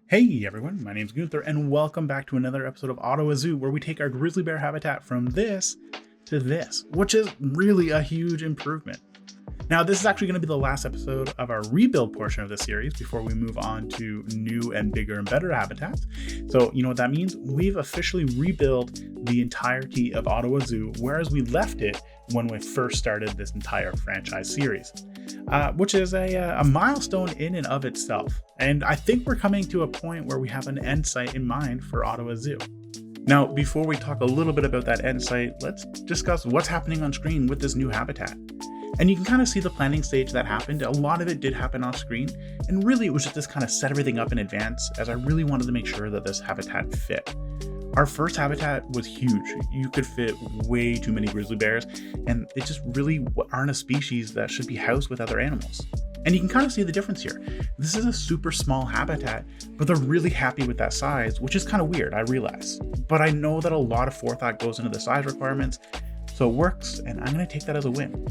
Hey everyone, my name's Gunther and welcome back to another episode of Ottawa Zoo, where we take our grizzly bear habitat from this to this, which is really a huge improvement. Now, this is actually going to be the last episode of our rebuild portion of the series before we move on to new and bigger and better habitats. So you know what that means? We've officially rebuilt the entirety of Ottawa Zoo, whereas we left it when we first started this entire franchise series, which is a milestone in and of itself. And I think we're coming to a point where we have an end site in mind for Ottawa Zoo. Now, before we talk a little bit about that end site, let's discuss what's happening on screen with this new habitat. And you can kind of see the planning stage that happened. A lot of it did happen on screen, and really it was just this kind of set everything up in advance, as I really wanted to make sure that this habitat fit. Our first habitat was huge. You could fit way too many grizzly bears, and it just really aren't a species that should be housed with other animals. And you can kind of see the difference here. This is a super small habitat, but they're really happy with that size, which is kind of weird, I realize. But I know that a lot of forethought goes into the size requirements, so it works, and I'm going to take that as a win.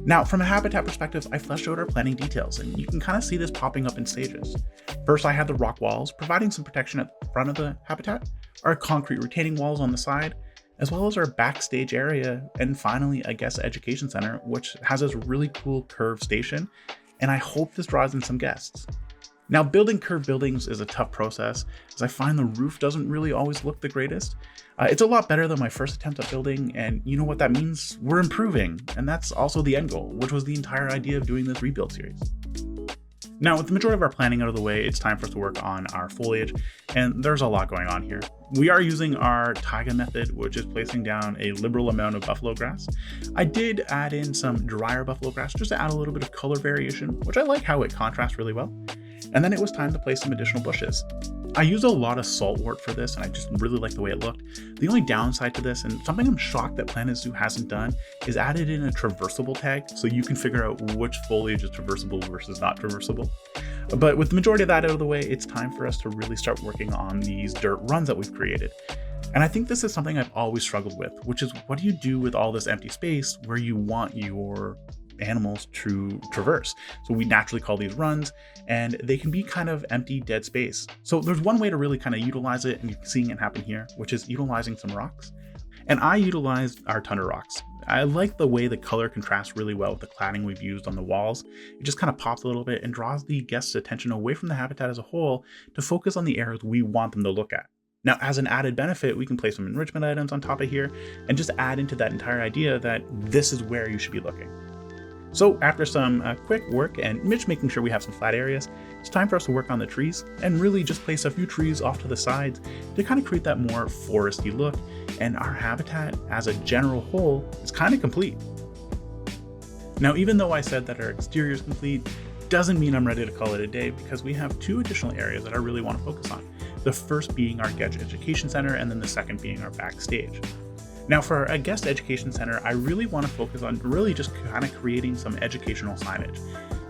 Now, from a habitat perspective, I fleshed out our planning details, and you can kind of see this popping up in stages. First, I had the rock walls, providing some protection at the front of the habitat, our concrete retaining walls on the side, as well as our backstage area, and finally, a guest education center, which has this really cool curved station, and I hope this draws in some guests. Now, building curved buildings is a tough process, as I find the roof doesn't really always look the greatest. It's a lot better than my first attempt at building, and you know what that means? We're improving, and that's also the end goal, which was the entire idea of doing this rebuild series. Now, with the majority of our planning out of the way, it's time for us to work on our foliage, and there's a lot going on here. We are using our taiga method, which is placing down a liberal amount of buffalo grass. I did add in some drier buffalo grass just to add a little bit of color variation, which I like how it contrasts really well. And then it was time to place some additional bushes. I used a lot of saltwort for this, and I just really like the way it looked. The only downside to this, and something I'm shocked that Planet Zoo hasn't done, is added in a traversable tag, so you can figure out which foliage is traversable versus not traversable. But with the majority of that out of the way, it's time for us to really start working on these dirt runs that we've created. And I think this is something I've always struggled with, which is what do you do with all this empty space where you want your animals to traverse? So we naturally call these runs, and they can be kind of empty, dead space. So there's one way to really kind of utilize it, and you're seeing it happen here, which is utilizing some rocks. And I utilized our tundra rocks. I like the way the color contrasts really well with the cladding we've used on the walls. It just kind of pops a little bit and draws the guests' attention away from the habitat as a whole to focus on the areas we want them to look at. Now, as an added benefit, we can place some enrichment items on top of here and just add into that entire idea that this is where you should be looking. So after some quick work and Mitch making sure we have some flat areas, it's time for us to work on the trees and really just place a few trees off to the sides to kind of create that more foresty look. And our habitat as a general whole is kind of complete. Now, even though I said that our exterior is complete, doesn't mean I'm ready to call it a day, because we have two additional areas that I really want to focus on. The first being our guest education center, and then the second being our backstage. Now, for a guest education center, I really want to focus on really just kind of creating some educational signage.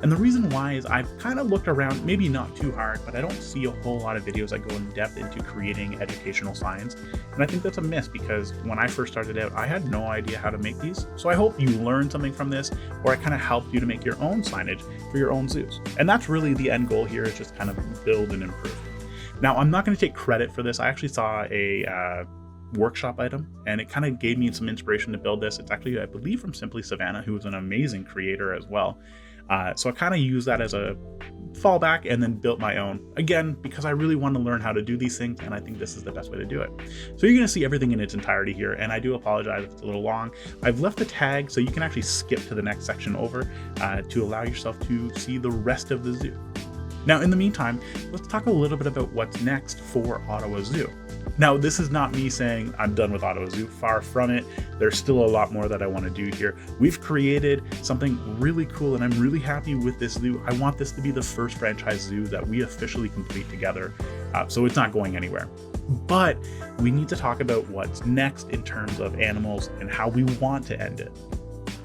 And the reason why is I've kind of looked around, maybe not too hard, but I don't see a whole lot of videos that go in depth into creating educational signs. And I think that's a miss, because when I first started out, I had no idea how to make these. So I hope you learned something from this, or I kind of helped you to make your own signage for your own zoos. And that's really the end goal here, is just kind of build and improve. Now, I'm not going to take credit for this. I actually saw a workshop item, and it kind of gave me some inspiration to build this. It's actually, I believe, from Simply Savannah, who is an amazing creator as well. So I kind of used that as a fallback and then built my own, again, because I really want to learn how to do these things, and I think this is the best way to do it. So you're going to see everything in its entirety here, and I do apologize if it's a little long. I've left a tag so you can actually skip to the next section over to allow yourself to see the rest of the zoo. Now, in the meantime, let's talk a little bit about what's next for Ottawa Zoo. Now, this is not me saying I'm done with Ottawa Zoo, far from it. There's still a lot more that I want to do here. We've created something really cool, and I'm really happy with this zoo. I want this to be the first franchise zoo that we officially complete together, so it's not going anywhere. But we need to talk about what's next in terms of animals and how we want to end it.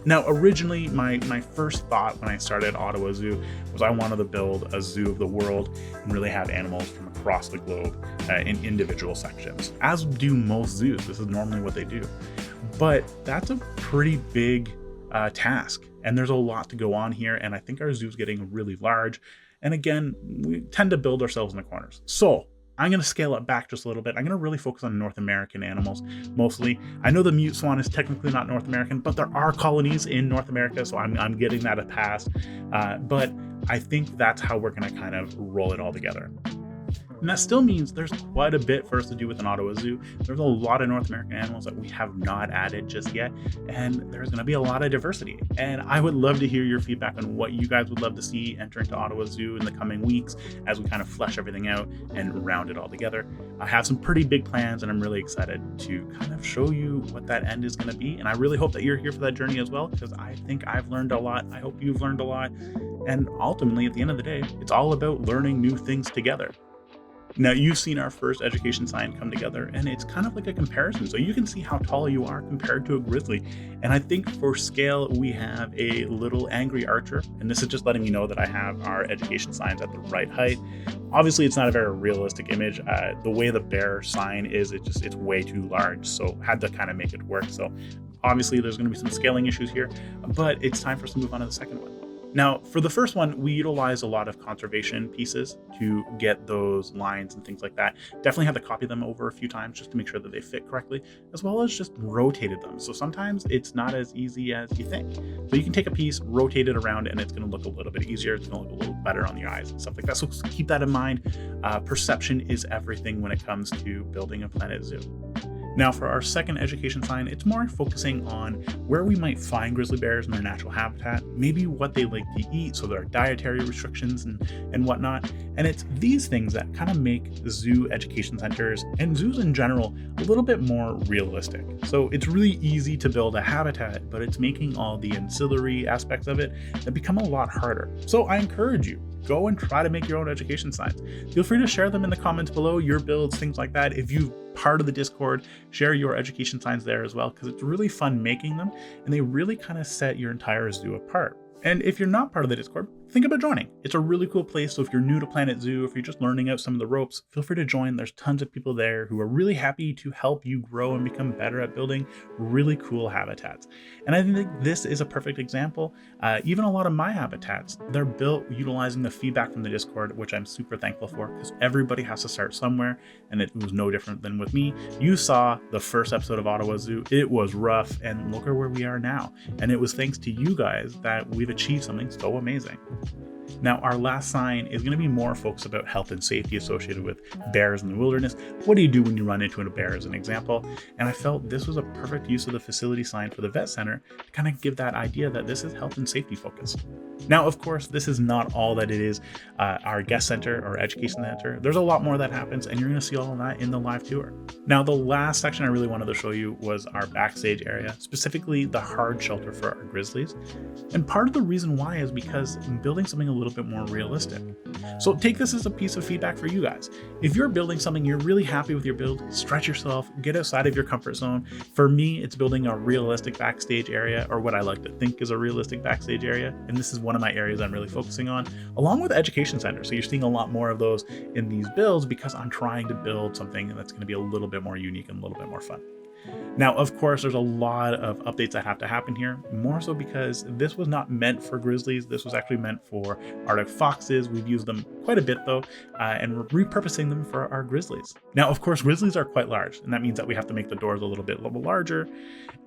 Now, originally, my first thought when I started Ottawa Zoo was I wanted to build a zoo of the world and really have animals from across the globe in individual sections, as do most zoos. This is normally what they do. But that's a pretty big task. And there's a lot to go on here. And I think our zoo is getting really large. And again, we tend to build ourselves in the corners. So I'm going to scale it back just a little bit. I'm going to really focus on North American animals mostly. I know the mute swan is technically not North American, but there are colonies in North America, so I'm getting that a pass. But I think that's how we're going to kind of roll it all together. And that still means there's quite a bit for us to do with an Ottawa Zoo. There's a lot of North American animals that we have not added just yet, and there's going to be a lot of diversity. And I would love to hear your feedback on what you guys would love to see enter into Ottawa Zoo in the coming weeks as we kind of flesh everything out and round it all together. I have some pretty big plans, and I'm really excited to kind of show you what that end is going to be. And I really hope that you're here for that journey as well, because I think I've learned a lot. I hope you've learned a lot. And ultimately, at the end of the day, it's all about learning new things together. Now, you've seen our first education sign come together, and it's kind of like a comparison. So you can see how tall you are compared to a grizzly. And I think for scale, we have a little angry archer. And this is just letting me know that I have our education signs at the right height. Obviously, it's not a very realistic image. The way the bear sign is, it's way too large. So had to kind of make it work. So obviously, there's going to be some scaling issues here, but it's time for us to move on to the second one. Now, for the first one, we utilize a lot of conservation pieces to get those lines and things like that. Definitely had to copy them over a few times just to make sure that they fit correctly, as well as just rotated them. So sometimes it's not as easy as you think. So you can take a piece, rotate it around, and it's going to look a little bit easier. It's going to look a little better on the eyes and stuff like that. So keep that in mind. Perception is everything when it comes to building a Planet Zoo. Now, for our second education sign, it's more focusing on where we might find grizzly bears in their natural habitat, maybe what they like to eat, so there are dietary restrictions and whatnot. And it's these things that kind of make the zoo education centers and zoos in general a little bit more realistic. So it's really easy to build a habitat, but it's making all the ancillary aspects of it that become a lot harder. So I encourage you, go and try to make your own education signs. Feel free to share them in the comments below, your builds, things like that. If you're part of the Discord, share your education signs there as well, because it's really fun making them, and they really kind of set your entire zoo apart. And if you're not part of the Discord, think about joining. It's a really cool place. So if you're new to Planet Zoo, if you're just learning out some of the ropes, feel free to join. There's tons of people there who are really happy to help you grow and become better at building really cool habitats. And I think this is a perfect example. Even a lot of my habitats, they're built utilizing the feedback from the Discord, which I'm super thankful for, because everybody has to start somewhere, and it was no different than with me. You saw the first episode of Ottawa Zoo. It was rough, and look at where we are now. And it was thanks to you guys that we've achieved something so amazing. Now, our last sign is going to be more focused about health and safety associated with bears in the wilderness. What do you do when you run into a bear, as an example? And I felt this was a perfect use of the facility sign for the vet center to kind of give that idea that this is health and safety focused. Now, of course, this is not all that it is. Our guest center or education center, there's a lot more that happens, and you're going to see all of that in the live tour. Now, the last section I really wanted to show you was our backstage area, specifically the hard shelter for our grizzlies. And part of the reason why is because I'm building something a little bit more realistic. So take this as a piece of feedback for you guys. If you're building something, you're really happy with your build, stretch yourself, get outside of your comfort zone. For me, it's building a realistic backstage area, or what I like to think is a realistic backstage area. And this is one of my areas I'm really focusing on, along with education centers. So you're seeing a lot more of those in these builds because I'm trying to build something that's going to be a little bit more unique and a little bit more fun. Now, of course, there's a lot of updates that have to happen here, more so because this was not meant for grizzlies. This was actually meant for Arctic foxes. We've used them quite a bit though, and we're repurposing them for our grizzlies. Now, of course, grizzlies are quite large, and that means that we have to make the doors a little bit larger.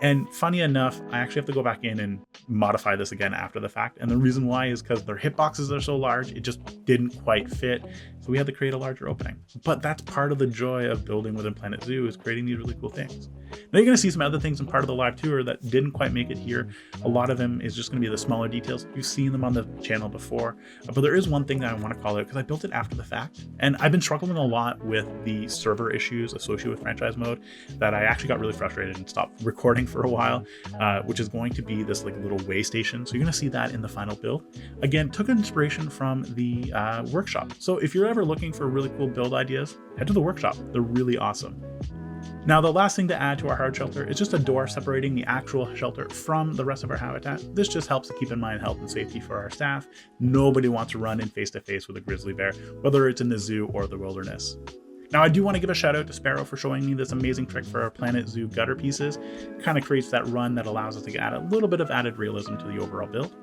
And funny enough, I actually have to go back in and modify this again after the fact. And the reason why is because their hip boxes are so large, it just didn't quite fit. So we had to create a larger opening. But that's part of the joy of building within Planet Zoo, is creating these really cool things. Now you're going to see some other things in part of the live tour that didn't quite make it here. A lot of them is just going to be the smaller details. You've seen them on the channel before, but there is one thing that I want to call out because I built it after the fact. And I've been struggling a lot with the server issues associated with franchise mode that I actually got really frustrated and stopped recording for a while, which is going to be this like little way station. So you're going to see that in the final build. Again, took inspiration from the workshop. So if you're ever looking for really cool build ideas, head to the workshop. They're really awesome. Now, the last thing to add to our hard shelter is just a door separating the actual shelter from the rest of our habitat. This just helps to keep in mind health and safety for our staff. Nobody wants to run in face-to-face with a grizzly bear, whether it's in the zoo or the wilderness. Now, I do want to give a shout out to Sparrow for showing me this amazing trick for our Planet Zoo gutter pieces. It kind of creates that run that allows us to add a little bit of added realism to the overall build.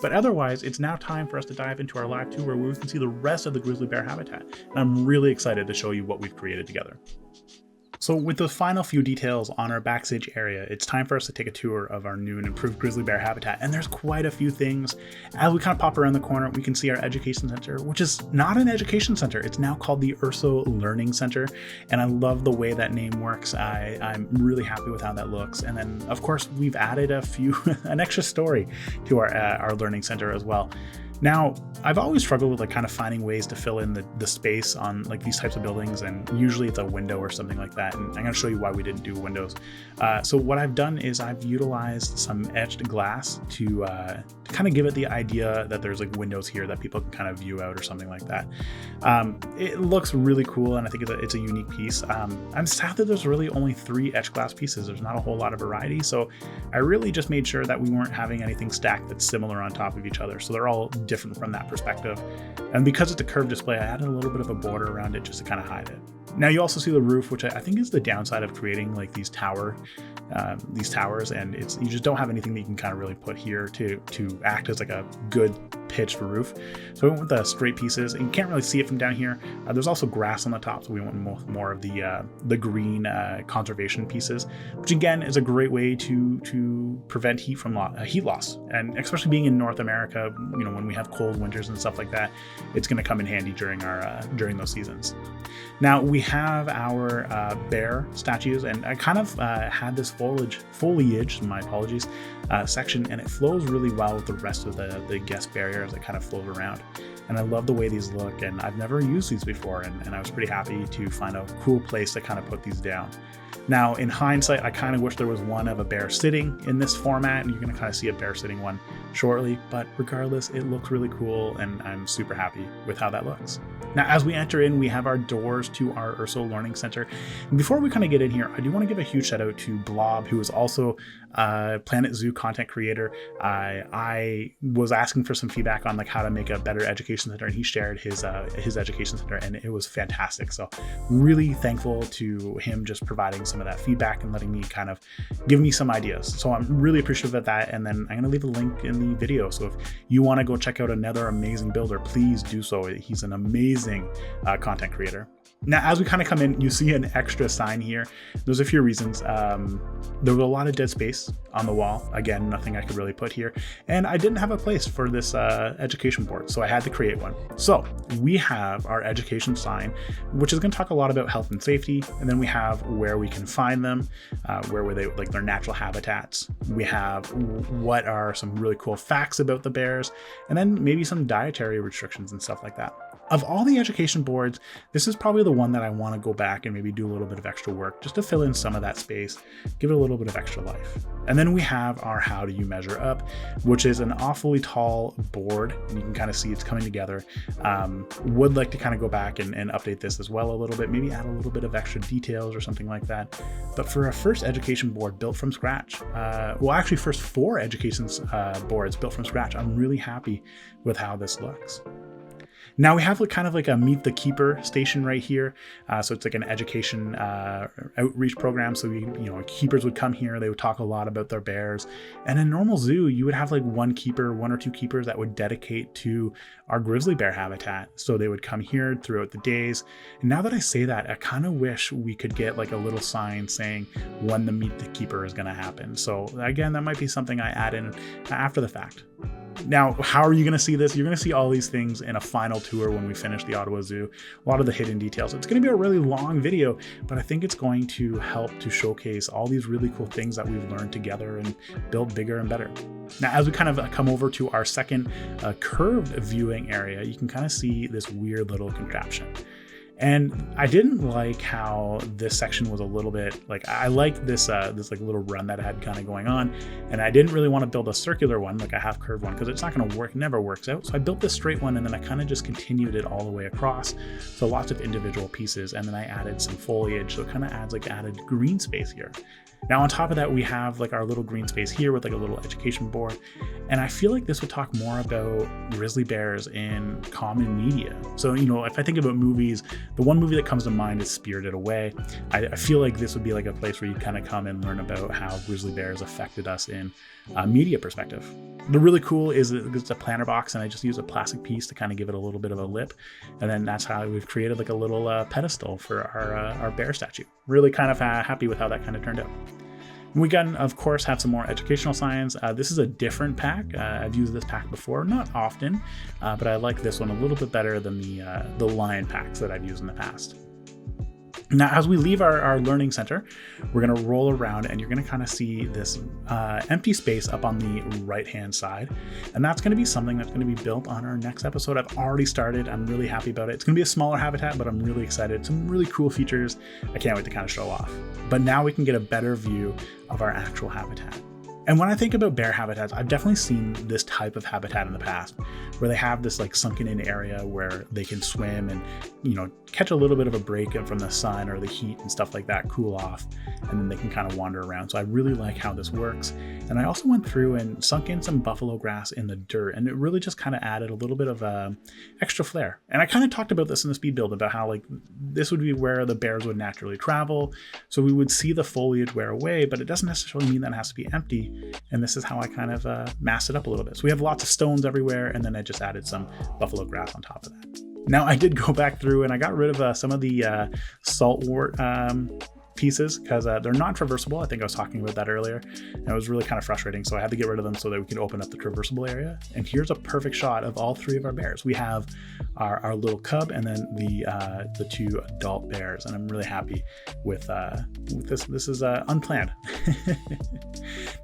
But otherwise, it's now time for us to dive into our live tour where we can see the rest of the Grizzly Bear Habitat. And I'm really excited to show you what we've created together. So with the final few details on our backstage area, it's time for us to take a tour of our new and improved Grizzly Bear Habitat. And there's quite a few things. As we kind of pop around the corner, we can see our education center, which is not an education center. It's now called the Ursus Learning Center. And I love the way that name works. I'm really happy with how that looks. And then of course, we've added an extra story to our learning center as well. Now, I've always struggled with like kind of finding ways to fill in the space on like these types of buildings, and usually it's a window or something like that. And I'm going to show you why we didn't do windows. So what I've done is I've utilized some etched glass to kind of give it the idea that there's like windows here that people can kind of view out or something like that. It looks really cool, and I think it's a unique piece. I'm sad that there's really only 3 etched glass pieces. There's not a whole lot of variety, so I really just made sure that we weren't having anything stacked that's similar on top of each other. So they're all different from that perspective. And because it's a curved display, I added a little bit of a border around it just to kind of hide it. Now you also see the roof, which I think is the downside of creating like these towers, and you just don't have anything that you can kind of really put here to act as like a good pitched roof. So we went with the straight pieces, and you can't really see it from down here. There's also grass on the top, so we went more of the green conservation pieces, which again is a great way to prevent heat loss, and especially being in North America, when we have cold winters and stuff like that, it's going to come in handy during those seasons. Now we have our bear statues, and I kind of had this foliage, my apologies, section, and it flows really well with the rest of the guest barriers that kind of float around. And I love the way these look, and I've never used these before, and I was pretty happy to find a cool place to kind of put these down. Now, in hindsight, I kind of wish there was one of a bear sitting in this format, and you're going to kind of see a bear sitting one shortly, but regardless, it looks really cool, and I'm super happy with how that looks. Now, as we enter in, we have our doors to our Ursus Learning Center. And before we kind of get in here, I do want to give a huge shout out to Blob, who is also a Planet Zoo content creator. I was asking for some feedback on like how to make a better education center, and he shared his education center, and it was fantastic. So really thankful to him just providing some of that feedback and letting me kind of give me some ideas. So I'm really appreciative of that. And then I'm going to leave a link in the video. So if you want to go check out another amazing builder, please do so. He's an amazing content creator. Now, as we kind of come in, you see an extra sign here. There's a few reasons. There was a lot of dead space on the wall. Again, nothing I could really put here. And I didn't have a place for this education board, so I had to create one. So we have our education sign, which is going to talk a lot about health and safety. And then we have where we can find them, where were they, like their natural habitats. We have what are some really cool facts about the bears, and then maybe some dietary restrictions and stuff like that. Of all the education boards, this is probably the one that I want to go back and maybe do a little bit of extra work just to fill in some of that space, give it a little bit of extra life. And then we have our how do you measure up, which is an awfully tall board, and you can kind of see it's coming together. Would like to kind of go back and update this as well a little bit, maybe add a little bit of extra details or something like that. But for our first education board built from scratch, actually first 4 education boards built from scratch, I'm really happy with how this looks. Now we have kind of like a Meet the Keeper station right here. So it's like an education outreach program. So keepers would come here, they would talk a lot about their bears. And in a normal zoo, you would have like one or 2 keepers that would dedicate to our Grizzly Bear Habitat. So they would come here throughout the days. And now that I say that, I kind of wish we could get like a little sign saying when the Meet the Keeper is going to happen. So again, that might be something I add in after the fact. Now, how are you going to see this? You're going to see all these things in a final tour when we finish the Ottawa Zoo, a lot of the hidden details. It's going to be a really long video, but I think it's going to help to showcase all these really cool things that we've learned together and build bigger and better. Now, as we kind of come over to our second curved viewing area, you can kind of see this weird little contraption. And I didn't like how this section was a little bit like, I liked this like little run that I had kind of going on, and I didn't really want to build a circular one, like a half curved one, because it's not going to work, never works out. So I built this straight one, and then I kind of just continued it all the way across. So lots of individual pieces, and then I added some foliage, so it kind of adds like added green space here. Now on top of that, we have like our little green space here with like a little education board. And I feel like this would talk more about grizzly bears in common media. So, if I think about movies, The one movie that comes to mind is Spirited Away. I feel like this would be like a place where you kind of come and learn about how grizzly bears affected us in a media perspective. The really cool is it's a planter box, and I just use a plastic piece to kind of give it a little bit of a lip, and then that's how we've created like a little pedestal for our bear statue. Really kind of happy with how that kind of turned out. We can, of course, have some more educational science. This is a different pack. I've used this pack before, not often, but I like this one a little bit better than the lion packs that I've used in the past. Now, as we leave our learning center, we're going to roll around and you're going to kind of see this empty space up on the right-hand side. And that's going to be something that's going to be built on our next episode. I've already started. I'm really happy about it. It's going to be a smaller habitat, but I'm really excited. Some really cool features I can't wait to kind of show off. But now we can get a better view of our actual habitat. And when I think about bear habitats, I've definitely seen this type of habitat in the past, where they have this like sunken in area where they can swim and, you know, catch a little bit of a break from the sun or the heat and stuff like that, cool off, and then they can kind of wander around. So I really like how this works. And I also went through and sunk in some buffalo grass in the dirt, and it really just kind of added a little bit of extra flair. And I kind of talked about this in the speed build about how like this would be where the bears would naturally travel. So we would see the foliage wear away, but it doesn't necessarily mean that it has to be empty. And this is how I kind of masked it up a little bit. So we have lots of stones everywhere, and then I just added some buffalo grass on top of that. Now I did go back through and I got rid of some of the saltwort pieces because they're not traversable. I think I was talking about that earlier, and it was really kind of frustrating. So I had to get rid of them so that we could open up the traversable area. And here's a perfect shot of all three of our bears. We have our little cub and then the two adult bears, and I'm really happy with this. This is unplanned.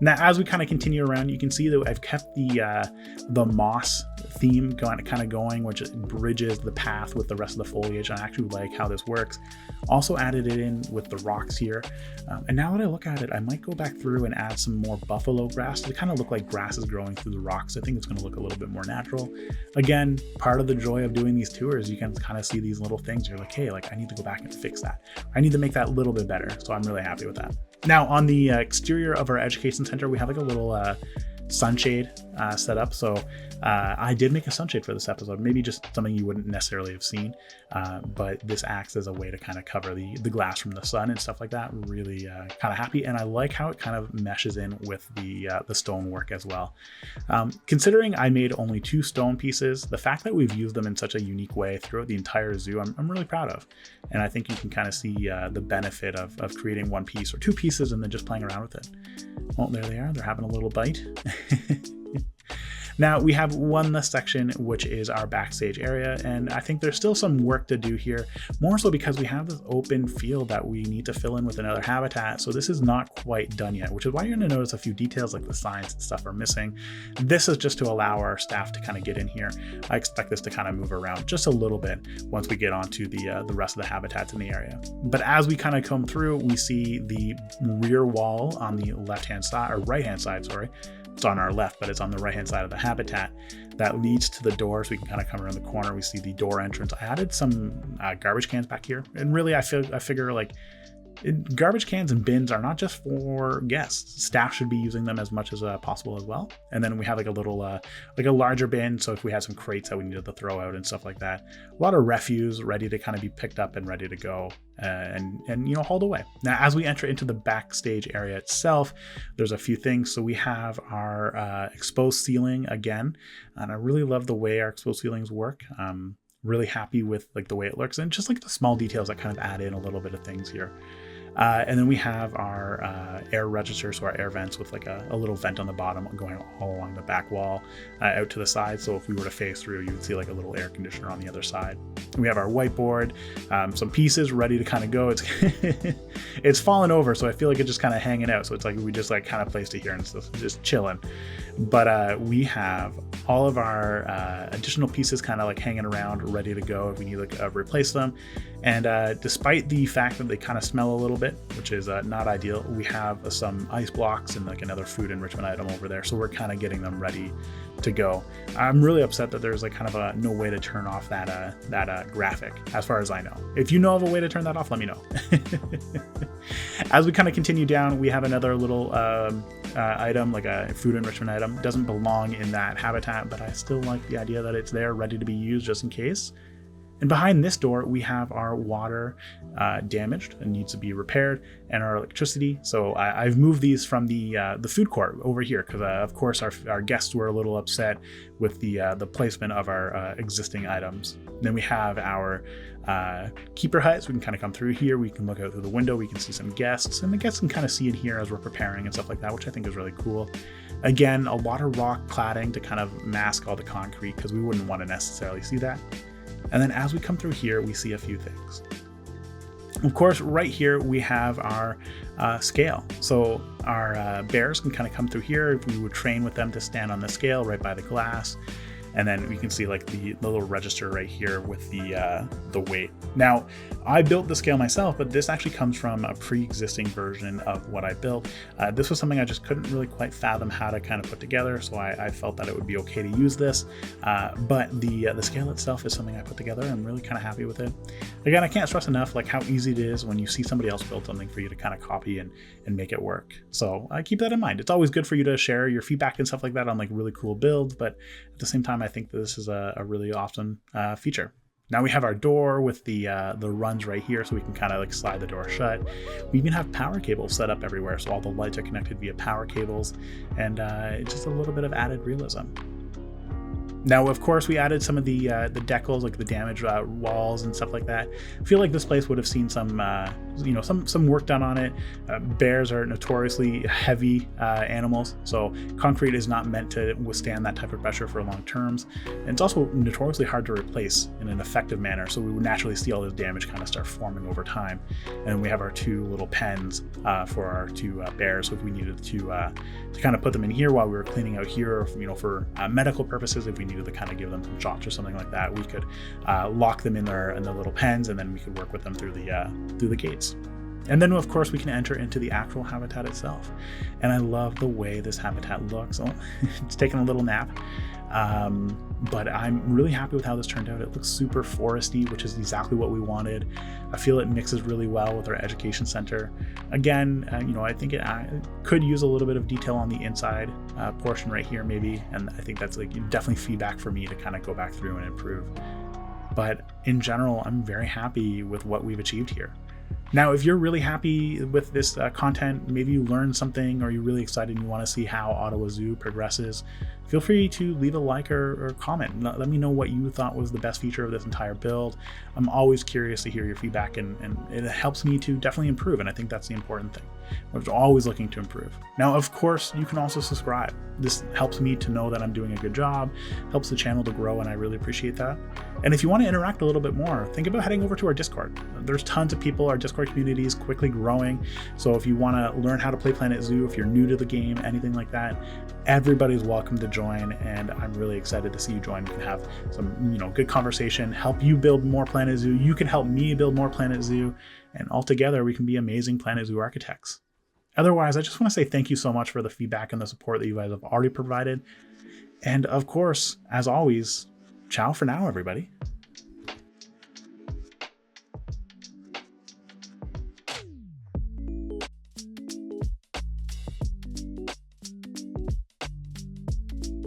Now, as we kind of continue around, you can see that I've kept the moss theme going, which bridges the path with the rest of the foliage. And I actually like how this works. Also added it in with the rocks here. And now that I look at it, I might go back through and add some more buffalo grass to kind of look like grass is growing through the rocks. I think it's going to look a little bit more natural. Again, part of the joy of doing these tours, you can kind of see these little things. You're like, hey, like I need to go back and fix that. I need to make that a little bit better. So I'm really happy with that. Now on the exterior of our education center, we have like a little sunshade set up. So I did make a sunshade for this episode, maybe just something you wouldn't necessarily have seen, but this acts as a way to kind of cover the glass from the sun and stuff like that. Really kind of happy, and I like how it kind of meshes in with the stonework as well. Considering I made only 2 stone pieces, the fact that we've used them in such a unique way throughout the entire zoo, I'm really proud of, and I think you can kind of see the benefit of creating 1 piece or 2 pieces and then just playing around with it. Well, there they are. They're having a little bite. Now we have one less section, which is our backstage area, and I think there's still some work to do here, more so because we have this open field that we need to fill in with another habitat. So this is not quite done yet, which is why you're going to notice a few details like the signs and stuff are missing. This is just to allow our staff to kind of get in here. I expect this to kind of move around just a little bit once we get onto the rest of the habitats in the area. But as we kind of come through, we see the rear wall on the left-hand side, or right-hand side, sorry. It's on our left, but it's on the right hand side of the habitat that leads to the door, so we can kind of come around the corner. We see the door entrance. I added some garbage cans back here, and really I figure like garbage cans and bins are not just for guests. Staff should be using them as much as possible as well. And then we have like a little like a larger bin, so if we had some crates that we needed to throw out and stuff like that. A lot of refuse ready to kind of be picked up and ready to go and you know, hauled away. Now as we enter into the backstage area itself, there's a few things. So we have our exposed ceiling again, and I really love the way our exposed ceilings work. Really happy with like the way it looks and just like the small details that kind of add in a little bit of things here. And then we have our air register, so our air vents with like a little vent on the bottom going all along the back wall out to the side. So if we were to phase through, you would see like a little air conditioner on the other side. We have our whiteboard, some pieces ready to kind of go. It's fallen over, so I feel like it's just kind of hanging out. So it's like we just like kind of placed it here and it's just chilling. But we have all of our additional pieces kind of like hanging around, ready to go if we need to replace them. And despite the fact that they kind of smell a little bit, which is not ideal, we have some ice blocks and like another food enrichment item over there. So we're kind of getting them ready to go. I'm really upset that there's like kind of no way to turn off that graphic, as far as I know. If you know of a way to turn that off, let me know. As we kind of continue down, we have another little item, like a food enrichment item. It doesn't belong in that habitat, but I still like the idea that it's there ready to be used just in case. And behind this door, we have our water damaged and needs to be repaired, and our electricity. So I've moved these from the food court over here because, of course, our guests were a little upset with the placement of our existing items. Then we have our keeper hut, so we can kind of come through here. We can look out through the window. We can see some guests, and the guests can kind of see in here as we're preparing and stuff like that, which I think is really cool. Again, a lot of rock cladding to kind of mask all the concrete because we wouldn't want to necessarily see that. And then as we come through here, we see a few things. Of course, right here, we have our scale. So our bears can kind of come through here. If we would train with them to stand on the scale right by the glass. And then we can see like the little register right here with the weight. Now, I built the scale myself, but this actually comes from a pre-existing version of what I built. This was something I just couldn't really quite fathom how to kind of put together, so I felt that it would be okay to use this. But the scale itself is something I put together. I'm really kind of happy with it. Again, I can't stress enough like how easy it is when you see somebody else build something for you to kind of copy and make it work. So I keep that in mind. It's always good for you to share your feedback and stuff like that on like really cool builds, but at the same time, I think this is a really awesome feature. Now we have our door with the runs right here, so we can kind of like slide the door shut. We even have power cables set up everywhere, so all the lights are connected via power cables, and it's just a little bit of added realism. Now, of course, we added some of the decals, like the damaged walls and stuff like that. I feel like this place would have seen some work done on it. Bears are notoriously heavy animals, so concrete is not meant to withstand that type of pressure for long terms. And it's also notoriously hard to replace in an effective manner, so we would naturally see all this damage kind of start forming over time. And we have our two little pens for our two bears, so if we needed to kind of put them in here while we were cleaning out here, for medical purposes, if we needed to kind of give them some shots or something like that, we could lock them in their little pens, and then we could work with them through the gates. And then, of course, we can enter into the actual habitat itself. And I love the way this habitat looks. Oh, it's taking a little nap. But I'm really happy with how this turned out. It looks super foresty, which is exactly what we wanted. I feel it mixes really well with our education center. Again, I think it could use a little bit of detail on the inside portion right here, maybe. And I think that's like definitely feedback for me to kind of go back through and improve. But in general, I'm very happy with what we've achieved here. Now, if you're really happy with this content, maybe you learned something, or you're really excited and you want to see how Ottawa Zoo progresses, feel free to leave a like or comment. Let me know what you thought was the best feature of this entire build. I'm always curious to hear your feedback, and it helps me to definitely improve, and I think that's the important thing. We're always looking to improve. Now, of course, you can also subscribe. This helps me to know that I'm doing a good job, helps the channel to grow, and I really appreciate that. And if you want to interact a little bit more, think about heading over to our Discord. There's tons of people. Our Discord community is quickly growing. So if you want to learn how to play Planet Zoo, if you're new to the game, anything like that, everybody's welcome to join, and I'm really excited to see you join. We can have some, good conversation, help you build more Planet Zoo. You can help me build more Planet Zoo, and all together we can be amazing Planet Zoo architects. Otherwise, I just want to say thank you so much for the feedback and the support that you guys have already provided. And of course, as always, ciao for now, everybody.